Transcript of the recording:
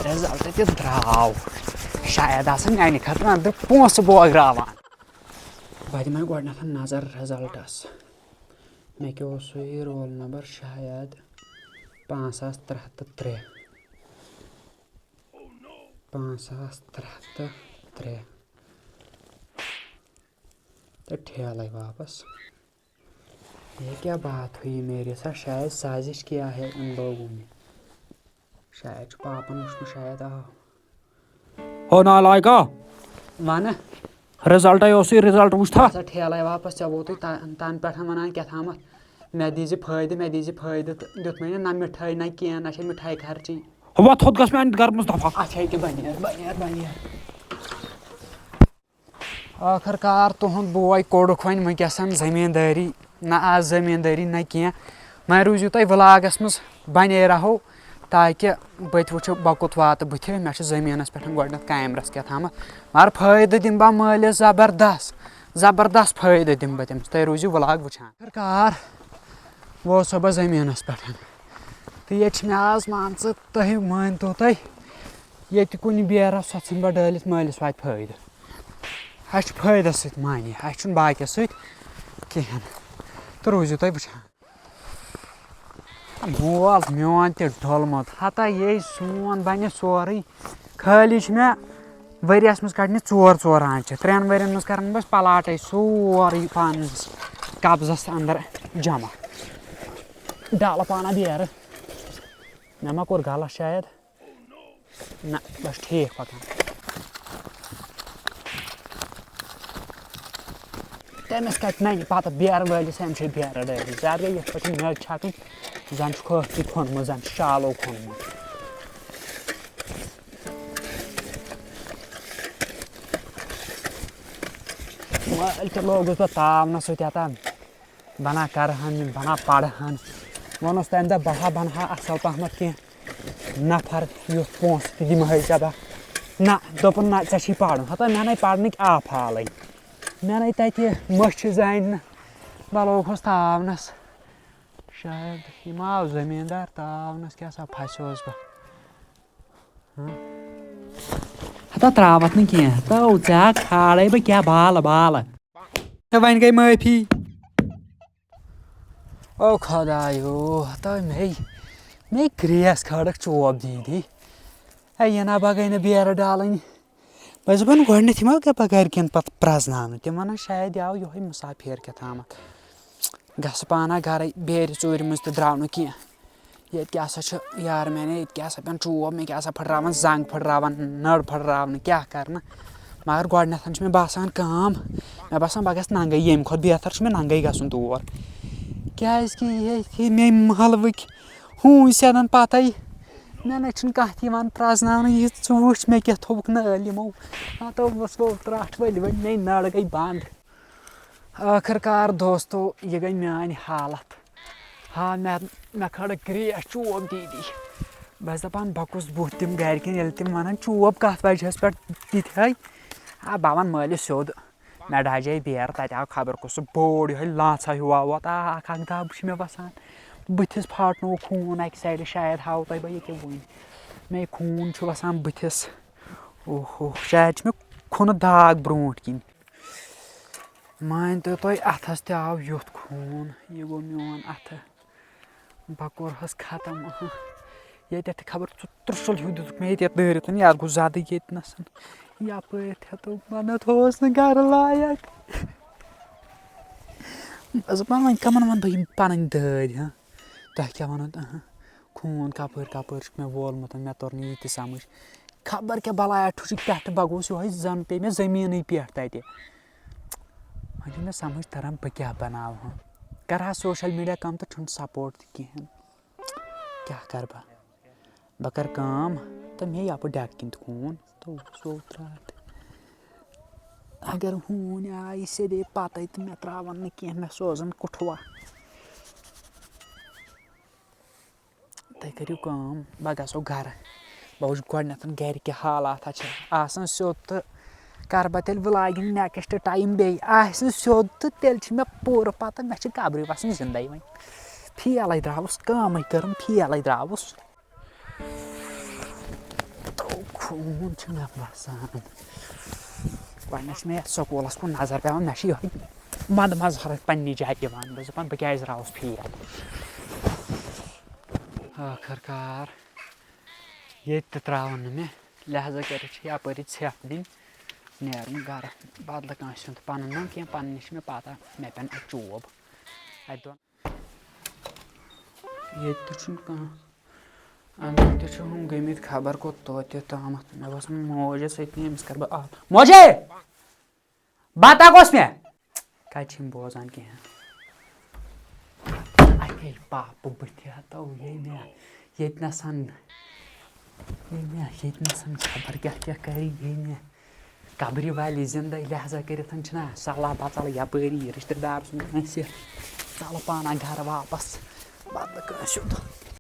result تہِ درٛاو شاید آسان میانہِ خٲطرٕ أنٛدرٕ پونٛسہٕ بوگراوان بہٕ دِمے گۄڈنٮ۪تھ نظر رِزلٹس مےٚ کیٛاہ اوس سُے رول نمبر شاید 5303 5303 تہٕ ٹھیلے واپس یہ کیا بات ہوئی میرے ساتھ شاید سازش کیا ہے ان لوگوں نے شاید چھُ پاپن وٕچھمُت شاید ہو نالایکا ونہٕ رِزلٹے اوسُے رِزلٹ وٕچھتھا سا ٹھیلے واپس ژےٚ ووتُے تنہٕ پٮ۪ٹھ ونان کیٛاہ تھامتھ مےٚ دیٖزِ فٲیدٕ تہٕ دیُتمے نہٕ نہ مِٹھٲے نہ کینٛہہ نہ چھے مِٹھٲے خرچی وۄنۍ تھوٚد گژھ میانہِ گرٕ منٛز دفا اچھا ییٚکیٛاہ بنیر ٲخٕر کار تُہُنٛد بوے کوٚڑُکھ وۄنۍ وٕنکیٚسن زٔمیٖندٲری نہ آز زٔمیٖندٲری نہ کینٛہہ وۄنۍ روٗزِو تُہۍ ولاگس منٛز بنے رہو تاکہِ بہٕ تہِ وٕچھِ بہٕ کوٚت واتہٕ بٕتھِ مےٚ چھُ زٔمیٖنس پٮ۪ٹھ گۄڈنٮ۪تھ کامرس کیٛاہ تھامتھ مگر فٲیدٕ دِمہٕ بہٕ مٲلِس زبردست فٲیدٕ دِمہٕ بہٕ تٔمِس تُہۍ روٗزِو ولاگ وٕچھان ٲخٕر کار ووتسو بہٕ زٔمیٖنس پٮ۪ٹھ تہٕ ییٚتہِ چھِ مےٚ آز مان ژٕ تُہۍ مٲنتو تُہۍ ییٚتہِ کُنہِ بیرس سۄ ژھٕنہٕ بہٕ ڈٲلِتھ مٲلِس واتہِ فٲیدٕ اسہِ چھُ فٲیدس سۭتۍ معنی اسہِ چھُنہٕ باقیس سۭتۍ کہیٖنۍ تہٕ روٗزِو تُہۍ وٕچھان مول میون تہِ ڈوٚلمُت ہتا یے سون بنہِ سورُے خٲلی چھِ مےٚ ؤریس منٛز کڑنہِ 4 آنچہِ 3 ؤرین منٛز کرن بہٕ پلاٹے سورُے پانس قبضس انٛدر جمع ڈالہٕ پانہ بیرٕ مےٚ ما کوٚر غلط شاید نہ بہٕ چھُس ٹھیٖک پکان تٔمِس کتہِ ننہِ پتہٕ بیرٕ وٲلِس أمِس چھِ بیرٕ ڈٲلِتھ زیادٕ گٔے یتھ پٲٹھۍ میٚژ چھکٕنۍ زن چھُ کھوٚتھٕے کھوٚنمُت زن چھُ شالو کھوٚنمُت مٲلۍ تہِ لوگُس بہٕ تاونس سۭتۍ ہتا بنا کرہن یِم بنا پرہن ووٚنُس تمہِ دۄہ بہٕ بنہٕ ہا اصل پہمتھ کینٛہہ نفر یُتھ پونٛسہٕ تہِ دِمہے ژےٚ بہٕ نہ دوٚپُن نہ ژےٚ چھی پرُن ہتا مےٚ نے پرنٕکۍ آفالٕے مےٚ نے تتہِ مٔچھِ زانہِ نہٕ بہٕ لوگہس تاونس شاید یِم آو زٔمیٖندار تاونس کیٛاہ سا پھسیوس بہٕ ہتا تراوتھ نہٕ کینٛہہ تو ژےٚ کھالے بہٕ کیٛاہ بالہٕ تہٕ وۄنۍ گٔے معٲفی او خۄدایو ہتا مے گریس کھٲڑکھ چوب دیٖدی ہے یہِ نہ بہٕ گٔے نہٕ بیرٕ ڈالٕنۍ بہٕ ٲسٕس دپان گۄڈنٮ۪تھ یِمہ گٔے بہٕ گرِکٮ۪ن پتہٕ پرٛزناونہٕ تِم ونان شاید یہِ آو یِہوے مُسافِر کیٛاہ تھامتھ گژھٕ پانہ گرے بیرِ ژوٗرِ منٛز تہِ درٛاو نہٕ کینٛہہ ییٚتہِ کیٛاہ سا چھُ یارٕ میانے ییٚتہِ کیٛاہ سا پیٚن چوب مےٚ کیٛاہ سا پھٕٹراوان زنٛگ پھٕٹراوان نٔر پھٕٹراونہٕ کیٛاہ کرنہٕ مگر گۄڈنٮ۪تھ چھِ مےٚ باسان کٲم مےٚ باسان بہٕ گژھٕ ننگے ییٚمہِ کھۄتہٕ بہتر چھُ مےٚ ننگے گژھُن تور کیٛازِ کہِ ییٚتہِ مےٚ محلوٕکۍ ہوٗنۍ سیٚدن پتے مےٚ نَے چھُنہٕ کانٛہہ تہِ یِوان پرٛزناونہٕ یہِ ژٕ وٕچھ مےٚ کیٛاہ تھوٚوُکھ نٲلۍ یِمو ہتو ؤژھلو ترٛٹھ ؤلۍ مے نٔر گٔے بنٛد ٲخٕر کار دوستو یہِ گٔے میٲنۍ حالت مےٚ کھٲڑٕکھ گریس چوب دیٖدی بہٕ ٲسٕس دپان بہٕ کُس بُتھ دِمہٕ گرِکٮ۪ن ییٚلہِ تِم ونان چوب کتھ وجہس پٮ۪ٹھ دِتہے بہٕ ونہٕ مٲلِس سیوٚد مےٚ ڈاجے بیرٕ تتہِ آو خبر کُس سُہ بوٚڑ یِہوے لانژھا ہیوٗ آو اکھ دب چھُ مےٚ باسان بٕتھِس پھاٹنووُکھ خوٗن اکہِ سایڈٕ شاید ہاوو تۄہہِ بہٕ ییٚکیٛاہ وٕنۍ مے خوٗن چھُ وسان بٕتھِس اوہو شاید چھُ مےٚ کھوٚنُکھ داگ برونٛٹھ کِنۍ مٲنتو تُہۍ اتھس تہِ آو یُتھ خوٗن یہِ گوٚو میون اَتھٕ بہٕ کوٚرہس ختم ییٚتٮ۪تھ تہِ خبر سُہ ترٛوٚشُل ہیوٗ دِتُکھ مےٚ ییٚتٮ۪تھ دٲرِتھ یتھ گوٚو زدٕ ییٚتہِ نسن یپٲرۍ ہیٚتو بنہٕ تھوٚوُس نہٕ گرٕ لایق بہٕ ٲسٕس دپان وۄنۍ کمن ونہٕ بہٕ یِم پنٕنۍ دٲدۍ تۄہہِ کیٛاہ ونو خوٗن کپٲرۍ چھُکھ مےٚ وولمُت مےٚ توٚر نہٕ یہِ تہِ سمجھ خبر کیٛاہ بلایا ٹھُچِکھ پٮ۪ٹھٕ بہٕ گوٚوُس یِہوے زن پیٚیہِ مےٚ زٔمیٖنٕے پٮ۪ٹھ تتہِ وۄنۍ چھُنہٕ مےٚ سمجھ تران بہٕ کیٛاہ بناوہا کرٕ ہا سوشل میٖڈیا کم تہٕ چھُنہٕ سپوٹ تہِ کہیٖنۍ کیٛاہ کرٕ بہٕ کرٕ کٲم تہٕ مے یپہٕ ڈٮ۪کہٕ کِنۍ تہِ خوٗن تو سُہ ترٛٹھ اگر ہوٗنۍ آیہِ سیٚدے پتے تہٕ مےٚ ترٛاون نہٕ کینٛہہ مےٚ سوزن کُٹھوا تُہۍ کٔرِو کٲم بہٕ گژھو گرٕ بہٕ وٕچھِ گۄڈنٮ۪تھ گرِ کیٛاہ حالاتھا چھِ آسان سیوٚد تہٕ کرٕ بہٕ تیٚلہِ ولاگِنگ نیکسٹ ٹایم بیٚیہِ آسہِ نہٕ سیوٚد تہٕ تیٚلہِ چھِ مےٚ پوٗرٕ پتہ مےٚ چھِ قبرِ وسٕنۍ زندے وۄنۍ فیلے درٛاوُس کٲمٕے کٔرٕم فیلے درٛاوُس فون چھُ مےٚ باسان گۄڈنٮ۪تھ چھِ مےٚ یَتھ سکوٗلَس کُن نظر پیٚوان مےٚ چھِ یِہوے منٛدٕ مَزہَت پنٛنہِ جایہِ یِوان بہٕ چھُس دَپان بہٕ کیٛازِ درٛاوُس فیل ٲخٕر کار ییٚتہِ تہِ ترٛاوَن نہٕ مےٚ لہذا کٔرِتھ چھِ یَپٲری ژھٮ۪پھ دِنۍ نیرُن گرٕ بدلہٕ کٲنٛسہِ ہُنٛد پَنُن نہٕ کینٛہہ پنٛنہِ چھِ مےٚ پَتہ مےٚ پٮ۪ن اَتہِ چوب اَتہِ دۄن ییٚتہِ تہِ چھُنہٕ کانٛہہ اَندر تہِ چھِ ہُم گٔمٕتۍ خبر کوٚت توتہِ تامَتھ مےٚ باسان موج ٲس أتنٕے أمِس کَرٕ بہٕ موجے بَتا گوٚژھ مےٚ کَتہِ چھِ یِم بوزان کینٛہہ اَکے پاپہٕ بٕتھِ ہَتو ییٚتہِ نَسَن خبر کیٛاہ کَرِ یے مےٚ قبرِ والہِ زِندَے لہذا کٔرِتھ چھِنہ سَلہ بَژَل یَپٲری رِشتہٕ دار سُنٛد کٲنٛسہِ ژَلہٕ پانہ گَرٕ واپَس بدلہٕ کٲنٛسہِ ہُنٛد